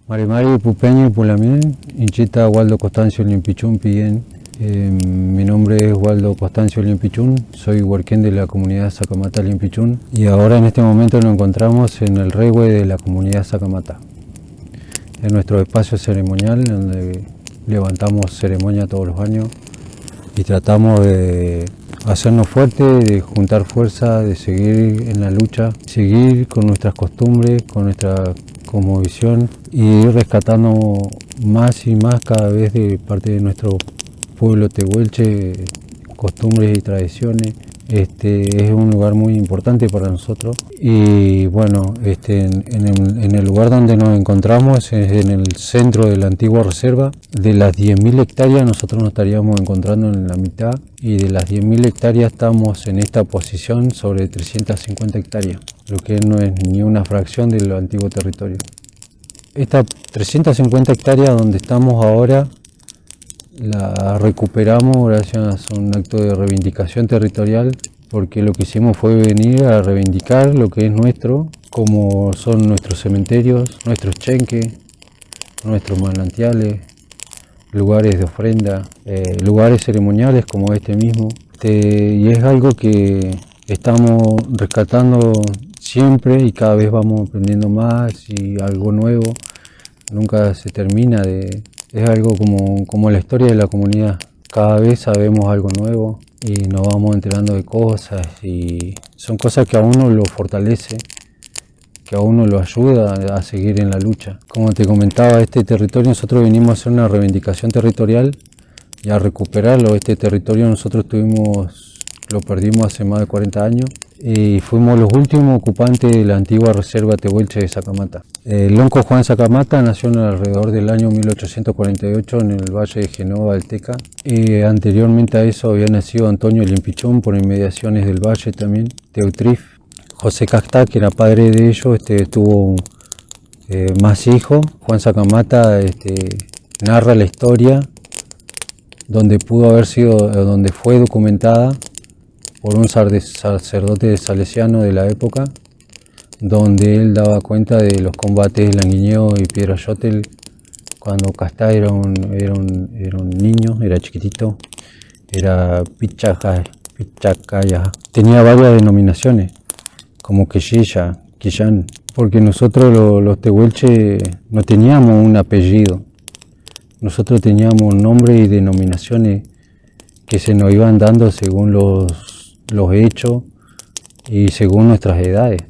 Marimari Pupeño Pulamien, Inchita Waldo Constancio Limpichún Pillén. Mi nombre es Waldo Constancio Limpichún, soy huarquén de la comunidad Sacamata Limpichún y ahora en este momento nos encontramos en el regue de la comunidad Sacamata. Es nuestro espacio ceremonial donde levantamos ceremonia todos los años y tratamos de hacernos fuertes, de juntar fuerza, de seguir en la lucha, seguir con nuestras costumbres, con nuestra cosmovisión y ir rescatando más y más cada vez de parte de nuestro pueblo tehuelche, costumbres y tradiciones. Es un lugar muy importante para nosotros y bueno, en el lugar donde nos encontramos es en el centro de la antigua reserva. De las 10.000 hectáreas nosotros nos estaríamos encontrando en la mitad y de las 10.000 hectáreas estamos en esta posición sobre 350 hectáreas, lo que no es ni una fracción del antiguo territorio. Estas 350 hectáreas donde estamos ahora la recuperamos gracias a un acto de reivindicación territorial, porque lo que hicimos fue venir a reivindicar lo que es nuestro, como son nuestros cementerios, nuestros chenques, nuestros manantiales, lugares de ofrenda, lugares ceremoniales como este mismo. Y es algo que estamos rescatando siempre y cada vez vamos aprendiendo más y algo nuevo. Nunca se termina de... Es algo como la historia de la comunidad. Cada vez sabemos algo nuevo y nos vamos enterando de cosas y son cosas que a uno lo fortalece, que a uno lo ayuda a seguir en la lucha. Como te comentaba, este territorio nosotros venimos a hacer una reivindicación territorial y a recuperarlo. Este territorio nosotros lo perdimos hace más de 40 años y fuimos los últimos ocupantes de la antigua reserva tehuelche de Sacamata. El lonco Juan Sacamata nació alrededor del año 1848 en el valle de Génova Alteca. Anteriormente a eso había nacido Antonio Limpichún por inmediaciones del valle también, Teutrif. José Castá, que era padre de ellos, tuvo más hijos. Juan Sacamata narra la historia donde donde fue documentada por un sacerdote salesiano de la época, donde él daba cuenta de los combates de Languiñeo y Piedrayótel cuando Castá era un niño, era chiquitito, era Pichacaya. Tenía varias denominaciones, como Quechilla, Quillán, porque nosotros los tehuelches no teníamos un apellido, nosotros teníamos nombre y denominaciones que se nos iban dando según los hechos y según nuestras edades.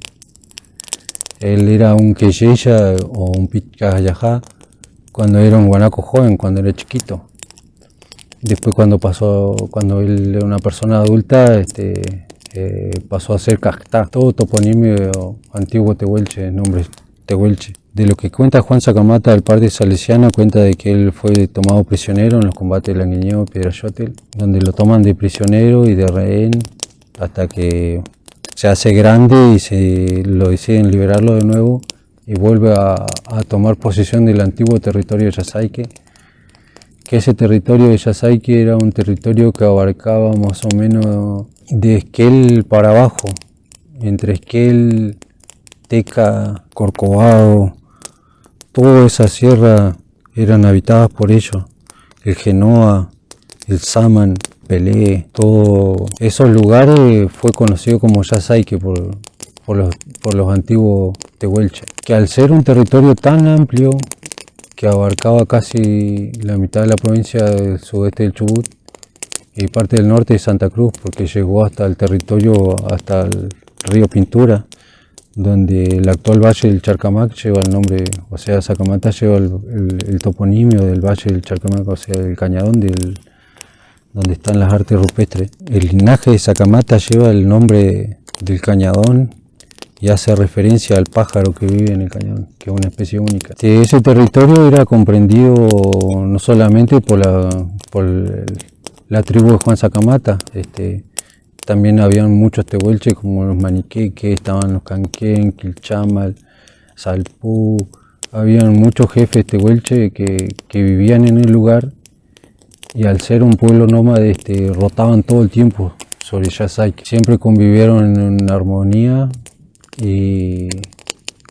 Él era un Quechilla o un Picayajá cuando era un guanaco joven, cuando era chiquito. Después cuando él era una persona adulta, pasó a ser Castá. Todo toponimio antiguo tehuelche, nombre tehuelche. De lo que cuenta Juan Sacamata, el padre salesiano, cuenta de que él fue tomado prisionero en los combates de Languiñeo y Piedrayótel, donde lo toman de prisionero y de rehén hasta que se hace grande y lo deciden liberarlo de nuevo y vuelve a tomar posesión del antiguo territorio de Yazaique, que ese territorio de Yazaique era un territorio que abarcaba más o menos de Esquel para abajo, entre Esquel, Teca, Corcovado, toda esa sierra eran habitadas por ellos, el Genoa, el Saman, Pelé, todos esos lugares fue conocido como Yazaique por los antiguos tehuelches, que al ser un territorio tan amplio que abarcaba casi la mitad de la provincia del sudeste del Chubut y parte del norte de Santa Cruz, porque llegó hasta el territorio, hasta el río Pintura, donde el actual valle del Charcamac lleva el nombre, o sea, Sacamata lleva el toponimio del valle del Charcamac, o sea, el cañadón donde están las artes rupestres. El linaje de Sacamata lleva el nombre del cañadón y hace referencia al pájaro que vive en el cañadón, que es una especie única. Ese territorio era comprendido no solamente por la tribu de Juan Sacamata, también habían muchos tehuelches como los maniqueques, estaban los canquén, Quilchamal, Salpú, habían muchos jefes tehuelches que vivían en el lugar y al ser un pueblo nómade rotaban todo el tiempo sobre Yazaique. Siempre convivieron en armonía y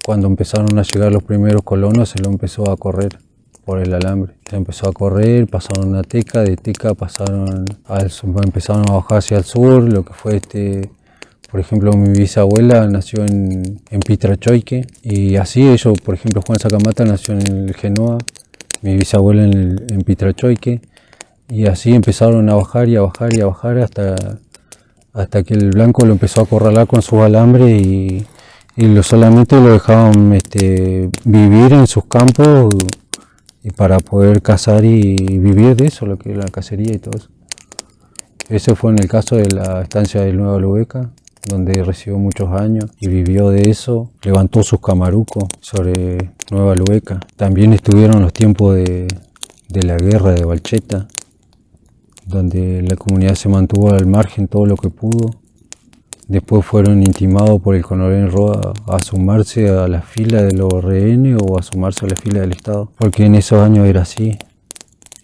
cuando empezaron a llegar los primeros colonos se lo empezó a correr por el alambre. Se empezó a correr, pasaron a Teca, de Teca empezaron a bajar hacia el sur, lo que fue por ejemplo, mi bisabuela nació en Pitrachoique, y así ellos, por ejemplo, Juan Sacamata nació en el Genoa, mi bisabuela en Pitrachoique, y así empezaron a bajar y a bajar y a bajar hasta que el blanco lo empezó a acorralar con sus alambres y solamente lo dejaban vivir en sus campos y para poder cazar y vivir de eso, lo que es la cacería y todo eso. Ese fue en el caso de la estancia de Nueva Lubeca, donde residió muchos años y vivió de eso, levantó sus camarucos sobre Nueva Lubeca. También estuvieron los tiempos de la guerra de Balcheta, donde la comunidad se mantuvo al margen todo lo que pudo. Después fueron intimados por el coronel Roa a sumarse a la fila de los rehenes o a sumarse a la fila del Estado, porque en esos años era así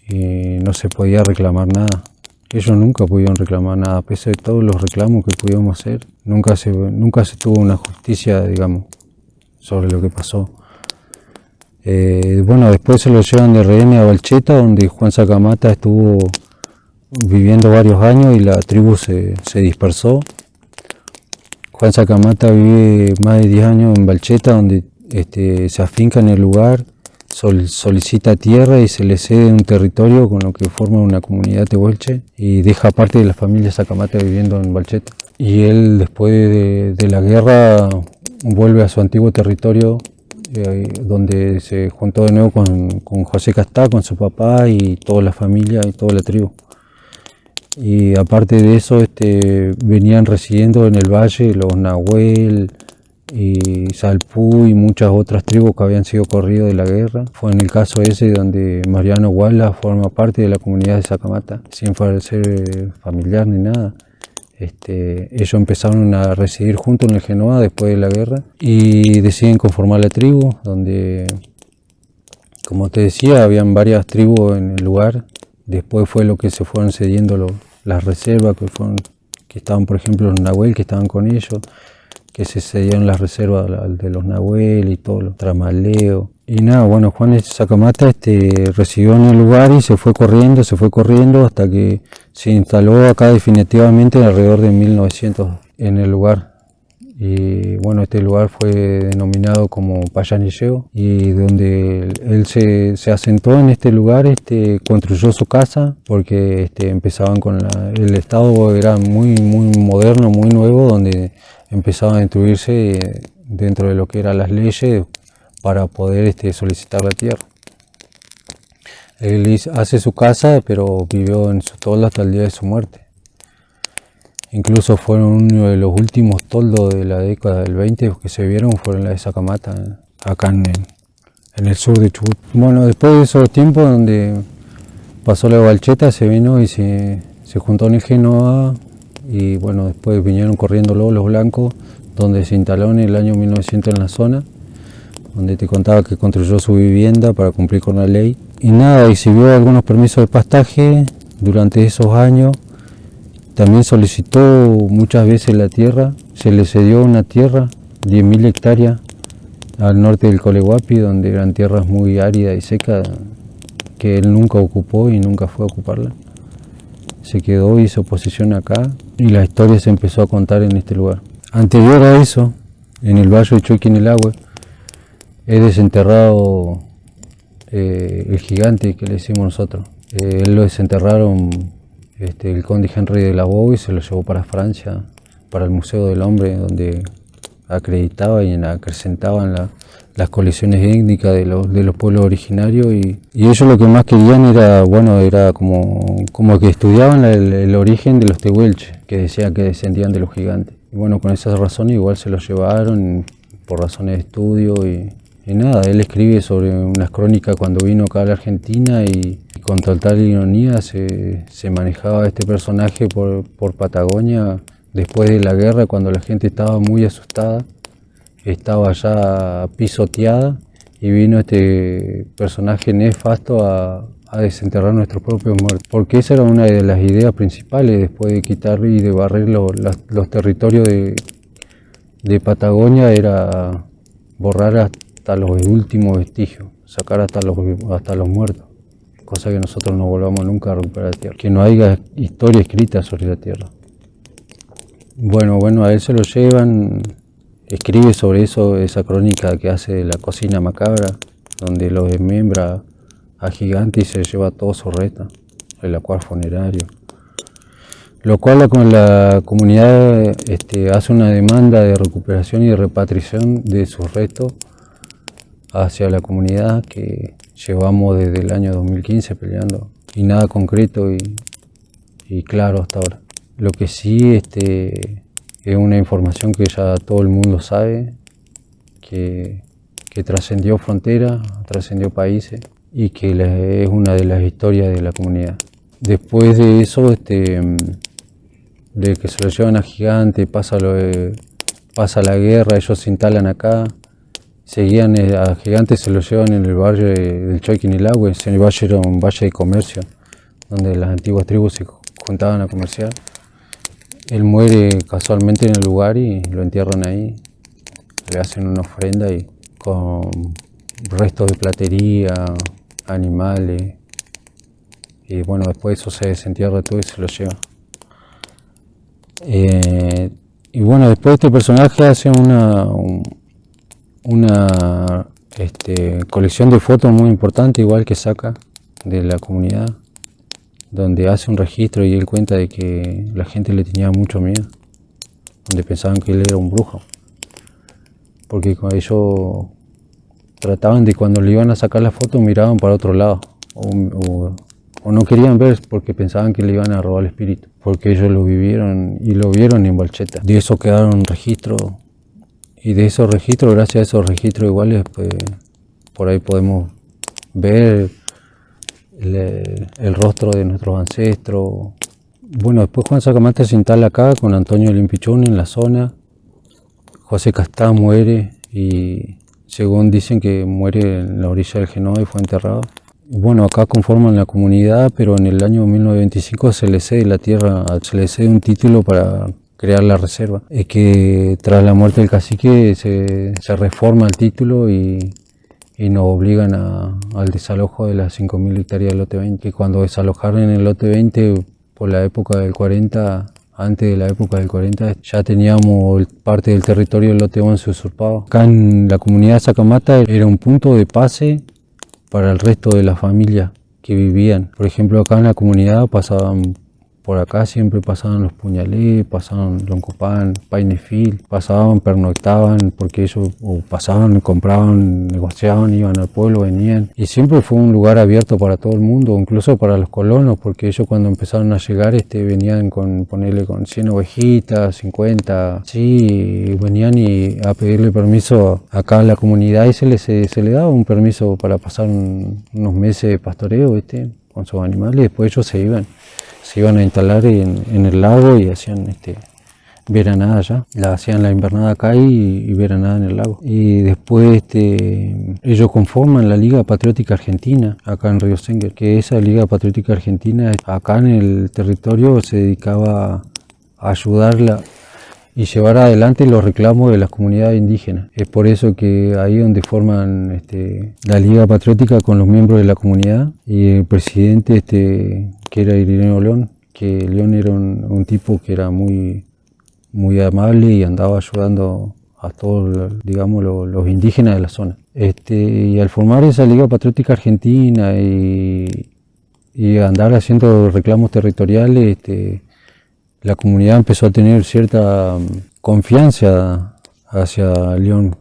y no se podía reclamar nada. Ellos nunca pudieron reclamar nada, a pesar de todos los reclamos que pudimos hacer. Nunca se tuvo una justicia, digamos, sobre lo que pasó. Bueno, después se lo llevan de rehenes a Balcheta, donde Juan Sacamata estuvo viviendo varios años y la tribu se dispersó. Juan Sacamata vive más de 10 años en Balcheta, donde se afinca en el lugar, solicita tierra y se le cede un territorio con lo que forma una comunidad tehuelche y deja parte de la familia Sacamata viviendo en Balcheta. Y él, después de la guerra, vuelve a su antiguo territorio, donde se juntó de nuevo con José Castá, con su papá y toda la familia y toda la tribu. Y aparte de eso, venían residiendo en el valle los Nahuel y Salpú y muchas otras tribus que habían sido corridos de la guerra. Fue en el caso ese donde Mariano Guala forma parte de la comunidad de Sacamata, sin ser familiar ni nada. Ellos empezaron a residir juntos en el Genoa después de la guerra y deciden conformar la tribu, donde, como te decía, habían varias tribus en el lugar. Después fue lo que se fueron cediendo las reservas que estaban, por ejemplo, los Nahuel, que estaban con ellos, que se cedieron las reservas de los Nahuel y todo, los Tramaleo. Y nada, bueno, Juan Sacamata residió en el lugar y se fue corriendo hasta que se instaló acá definitivamente alrededor de 1900 en el lugar. Y bueno, este lugar fue denominado como Payanilleo, y donde él se asentó en este lugar, construyó su casa, porque empezaban el Estado era muy moderno, muy nuevo, donde empezaban a instruirse dentro de lo que eran las leyes para poder solicitar la tierra. Él hace su casa, pero vivió en su toldo hasta el día de su muerte. Incluso fueron uno de los últimos toldos de la década del 20 que se vieron, fueron la de Sacamata, acá en el sur de Chubut. Bueno, después de esos tiempos donde pasó la Balcheta, se vino y se juntó en el Genoa, y bueno, después vinieron corriendo los blancos, donde se instaló en el año 1900 en la zona, donde te contaba que construyó su vivienda para cumplir con la ley. Y nada, exhibió algunos permisos de pastaje durante esos años. También solicitó muchas veces la tierra, se le cedió una tierra, 10.000 hectáreas, al norte del Colehuapi, donde eran tierras muy áridas y secas, que él nunca ocupó y nunca fue a ocuparla. Se quedó, hizo posesión acá, y la historia se empezó a contar en este lugar. Anterior a eso, en el valle de Choiquinelahue, es desenterrado el gigante que le decimos nosotros. Él lo desenterraron el conde Henry de la Boue, y se lo llevó para Francia, para el Museo del Hombre, donde acreditaba y acrecentaban las colecciones étnicas de los pueblos originarios, y ellos lo que más querían era, bueno, era como que estudiaban el origen de los tehuelches, que decían que descendían de los gigantes. Y bueno, con esas razones igual se los llevaron por razones de estudio y nada. Él escribe sobre unas crónicas cuando vino acá a la Argentina, y con total ironía se manejaba este personaje por Patagonia después de la guerra, cuando la gente estaba muy asustada, estaba ya pisoteada, y vino este personaje nefasto a desenterrar nuestros propios muertos. Porque esa era una de las ideas principales, después de quitar y de barrer los territorios de Patagonia, era borrar hasta los últimos vestigios, sacar hasta los muertos, cosa que nosotros no volvamos nunca a recuperar la tierra, que no haya historia escrita sobre la tierra. Bueno, a él se lo llevan, escribe sobre eso, esa crónica que hace de la cocina macabra, donde lo desmembra a Gigante y se lleva todo su resto, el acuario funerario. Lo cual la comunidad hace una demanda de recuperación y de repatriación de sus restos hacia la comunidad, que llevamos desde el año 2015 peleando, y nada concreto y claro hasta ahora. Lo que sí es una información que ya todo el mundo sabe, que trascendió fronteras, trascendió países, y que es una de las historias de la comunidad. Después de eso, de que se lo llevan a Gigante, pasa la guerra, ellos se instalan acá, seguían a Gigante, se lo llevan en el barrio del Choiquinilahue. Ese valle era un valle de comercio, donde las antiguas tribus se juntaban a comerciar. Él muere casualmente en el lugar y lo entierran ahí, le hacen una ofrenda y con restos de platería, animales, y bueno, después eso se desentierra todo y se lo lleva. Y bueno, después este personaje hace una colección de fotos muy importante, igual que saca de la comunidad, donde hace un registro y él cuenta de que la gente le tenía mucho miedo, donde pensaban que él era un brujo, porque ellos trataban de, cuando le iban a sacar la foto, miraban para otro lado, o no querían ver porque pensaban que le iban a robar el espíritu, porque ellos lo vivieron y lo vieron en Balcheta. De eso quedaron registros, y de esos registros, gracias a esos registros iguales, pues por ahí podemos ver el rostro de nuestros ancestros. Bueno, después Juan Sacamata se instala acá con Antonio Limpichún en la zona. José Castá muere, y según dicen que muere en la orilla del Genoa y fue enterrado. Bueno, acá conforman la comunidad, pero en el año 1925 se le cede la tierra, se le cede un título para crear la reserva. Es que tras la muerte del cacique se reforma el título y nos obligan al desalojo de las 5.000 hectáreas del lote 20. Que cuando desalojaron en el lote 20 por la época del 40, antes de la época del 40, ya teníamos parte del territorio del lote 11 usurpado. Acá en la comunidad de Sacamata era un punto de pase para el resto de las familias que vivían. Por ejemplo, acá en la comunidad pasaban, por acá siempre pasaban los Puñalé, pasaban Loncopan, Painefil, pasaban, pernoctaban, porque ellos pasaban, compraban, negociaban, iban al pueblo, venían. Y siempre fue un lugar abierto para todo el mundo, incluso para los colonos, porque ellos cuando empezaron a llegar venían con 100 ovejitas, 50, sí, venían a pedirle permiso acá a la comunidad, y se le daba un permiso para pasar unos meses de pastoreo, con sus animales, y después ellos se iban a instalar en el lago y hacían veranada allá. Hacían la invernada acá y veranada en el lago. Y después ellos conforman la Liga Patriótica Argentina acá en Río Sengel, que esa Liga Patriótica Argentina acá en el territorio se dedicaba a ayudarla y llevar adelante los reclamos de las comunidades indígenas. Es por eso que ahí donde forman la Liga Patriótica con los miembros de la comunidad, y el presidente que era Irineo León, que León era un tipo que era muy, muy amable y andaba ayudando a todos, digamos, los indígenas de la zona. Y al formar esa Liga Patriótica Argentina y andar haciendo reclamos territoriales, la comunidad empezó a tener cierta confianza hacia León.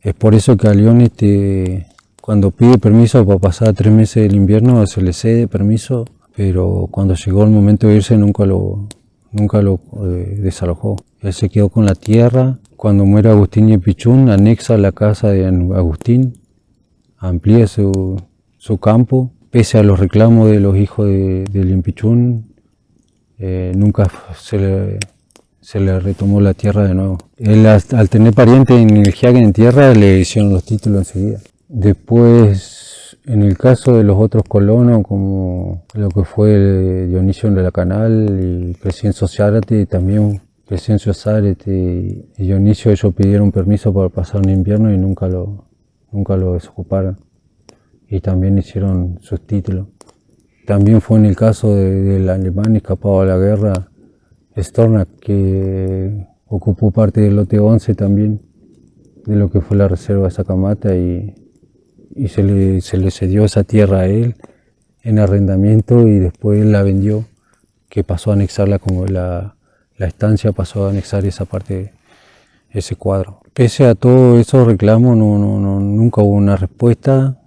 Es por eso que a León, cuando pide permiso para pasar 3 meses del invierno, se le cede permiso, pero cuando llegó el momento de irse nunca lo desalojó. Él se quedó con la tierra. Cuando muere Agustín Limpichún, anexa la casa de Agustín, amplía su campo. Pese a los reclamos de los hijos de Limpichún, nunca se le retomó la tierra de nuevo. Él, al tener parientes en el Jiaquen en tierra, le hicieron los títulos enseguida. Después, en el caso de los otros colonos, como lo que fue Dionisio de la Canal y Crescenzo Zárate, también Crescencio Saret y Dionisio, ellos pidieron permiso para pasar un invierno y nunca lo desocuparon. Y también hicieron sus títulos. También fue en el caso del alemán escapado a la guerra, Stornak, que ocupó parte del lote 11 también, de lo que fue la reserva de Sacamata, y se le cedió esa tierra a él en arrendamiento y después él la vendió, que pasó a anexarla como la estancia, pasó a anexar esa parte, ese cuadro. Pese a todos esos reclamos, nunca hubo una respuesta.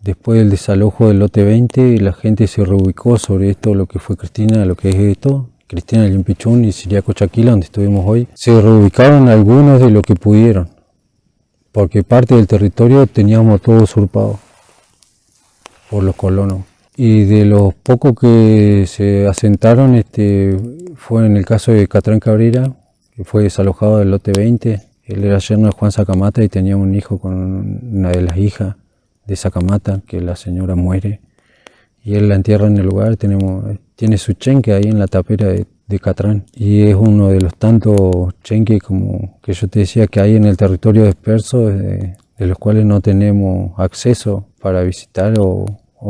Después del desalojo del lote 20, la gente se reubicó sobre esto, lo que fue Cristina, lo que es esto, Cristina Liempichún y Siriaco Chaquila, donde estuvimos hoy. Se reubicaron algunos de lo que pudieron, porque parte del territorio teníamos todo usurpado por los colonos. Y de los pocos que se asentaron, fue en el caso de Catrán Cabrera, que fue desalojado del lote 20. Él era yerno de Juan Sacamata y tenía un hijo con una de las hijas de Sacamata, que la señora muere. Y él la entierra en el lugar, tiene su chenque ahí en la tapera de Catrán. Y es uno de los tantos chenques, como que yo te decía, que hay en el territorio disperso, de los cuales no tenemos acceso para visitar o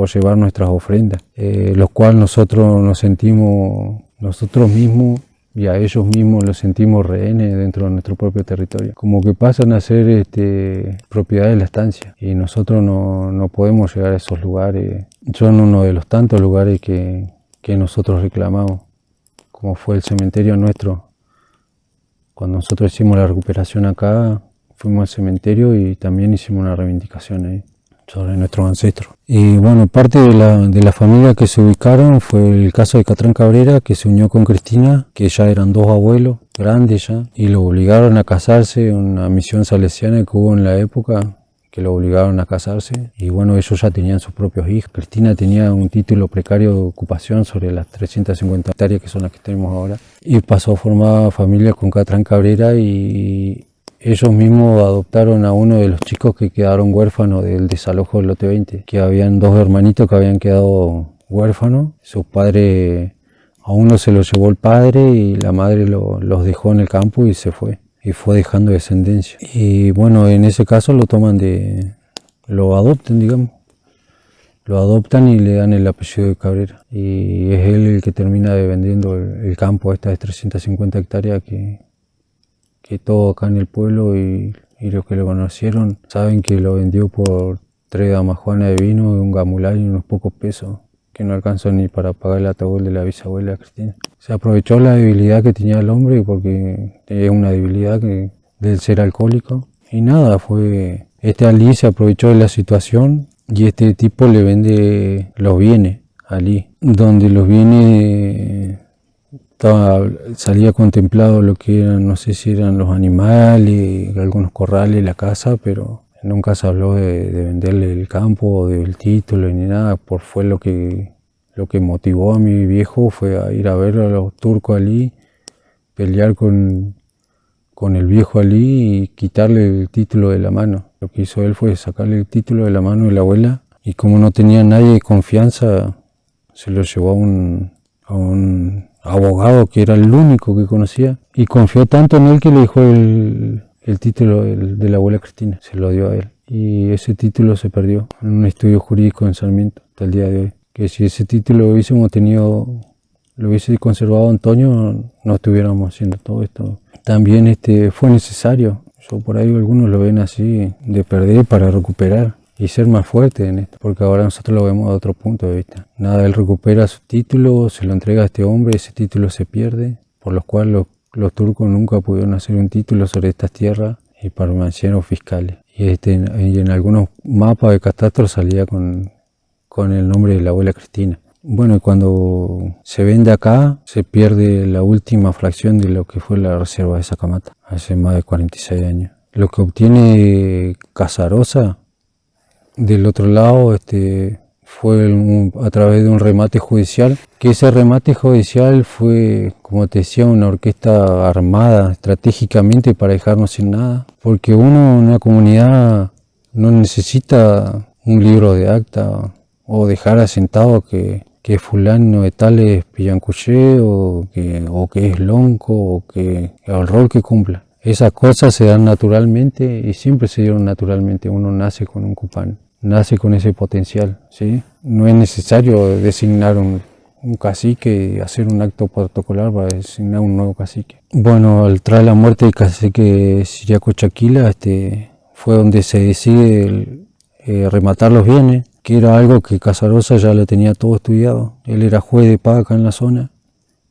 llevar nuestras ofrendas, los cuales nosotros nos sentimos, nosotros mismos y a ellos mismos los sentimos rehenes dentro de nuestro propio territorio, como que pasan a ser propiedad de la estancia y nosotros no podemos llegar a esos lugares. Son uno de los tantos lugares que nosotros reclamamos, como fue el cementerio nuestro. Cuando nosotros hicimos la recuperación acá, fuimos al cementerio y también hicimos una reivindicación ahí sobre nuestros ancestros. Y bueno, parte de la familia que se ubicaron fue el caso de Catrán Cabrera, que se unió con Cristina, que ya eran dos abuelos, grandes ya, y lo obligaron a casarse, una misión salesiana que hubo en la época, que lo obligaron a casarse, y bueno, ellos ya tenían sus propios hijos. Cristina tenía un título precario de ocupación sobre las 350 hectáreas que son las que tenemos ahora, y pasó a formar familia con Catrán Cabrera, y ellos mismos adoptaron a uno de los chicos que quedaron huérfanos del desalojo del lote 20, que habían dos hermanitos que habían quedado huérfanos. Sus padres, a uno se lo llevó el padre y la madre los dejó en el campo y se fue. Y fue dejando descendencia. Y bueno, en ese caso lo adoptan, digamos. Lo adoptan y le dan el apellido de Cabrera. Y es él el que termina vendiendo el campo, estas 350 hectáreas que todo acá en el pueblo y los que lo conocieron saben que lo vendió por 3 damajuanas de vino y un gamulay y unos pocos pesos que no alcanzó ni para pagar el ataúd de la bisabuela Cristina. Se aprovechó la debilidad que tenía el hombre, porque es una debilidad del ser alcohólico, y nada, Ali se aprovechó de la situación y este tipo le vende los bienes a Ali, donde los bienes salía contemplado lo que eran, no sé si eran los animales, algunos corrales, la casa, pero nunca se habló de venderle el campo o del título ni nada. Fue lo que motivó a mi viejo fue a ir a ver a los turcos Ali, pelear con el viejo Ali y quitarle el título de la mano. Lo que hizo él fue sacarle el título de la mano de la abuela, y como no tenía nadie de confianza, se lo llevó a un abogado que era el único que conocía, y confió tanto en él que le dejó el título de la abuela Cristina, se lo dio a él, y ese título se perdió en un estudio jurídico en Sarmiento hasta el día de hoy, que si ese título lo hubiese conservado Antonio, no estuviéramos haciendo todo esto. También fue necesario, por ahí algunos lo ven así, de perder para recuperar y ser más fuerte en esto, porque ahora nosotros lo vemos de otro punto de vista. Nada, él recupera su título, se lo entrega a este hombre, ese título se pierde, por lo cual los turcos nunca pudieron hacer un título sobre estas tierras y permanecieron fiscales. Y en algunos mapas de catastro salía con el nombre de la abuela Cristina. Bueno, y cuando se vende acá, se pierde la última fracción de lo que fue la reserva de Sacamata, hace más de 46 años. Lo que obtiene Casarosa del otro lado fue a través de un remate judicial, que ese remate judicial fue, como te decía, una orquesta armada estratégicamente para dejarnos sin nada, porque una comunidad no necesita un libro de acta o dejar asentado que que fulano de tal es pillancuché o que es lonco o el rol que cumpla. Esas cosas se dan naturalmente y siempre se dieron naturalmente. Uno nace con un cupán, nace con ese potencial, ¿sí? No es necesario designar un cacique y hacer un acto protocolar para designar un nuevo cacique. Bueno, tras la muerte del cacique Ciriaco Chaquila, fue donde se decide rematar los bienes, que era algo que Casarosa ya lo tenía todo estudiado. Él era juez de paz acá en la zona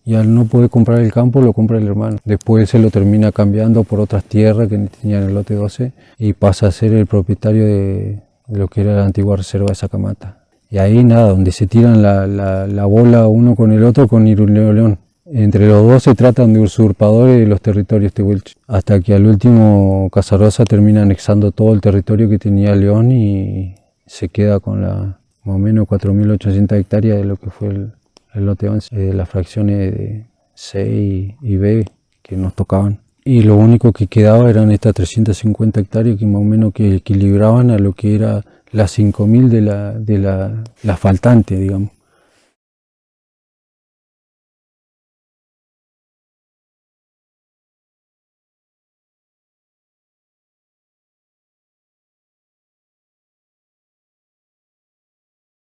y al no poder comprar el campo lo compra el hermano. Después se lo termina cambiando por otras tierras que tenían el lote 12 y pasa a ser el propietario de lo que era la antigua reserva de Sacamata. Y ahí nada, donde se tiran la bola uno con el otro con Iruneo León. Entre los dos se tratan de usurpadores de los territorios tehuelches, hasta que al último Casarosa termina anexando todo el territorio que tenía León y se queda con más o menos 4.800 hectáreas de lo que fue el lote 11, las fracciones de C y B que nos tocaban. Y lo único que quedaba eran estas 350 hectáreas que más o menos que equilibraban a lo que era las 5.000 de la faltante, digamos.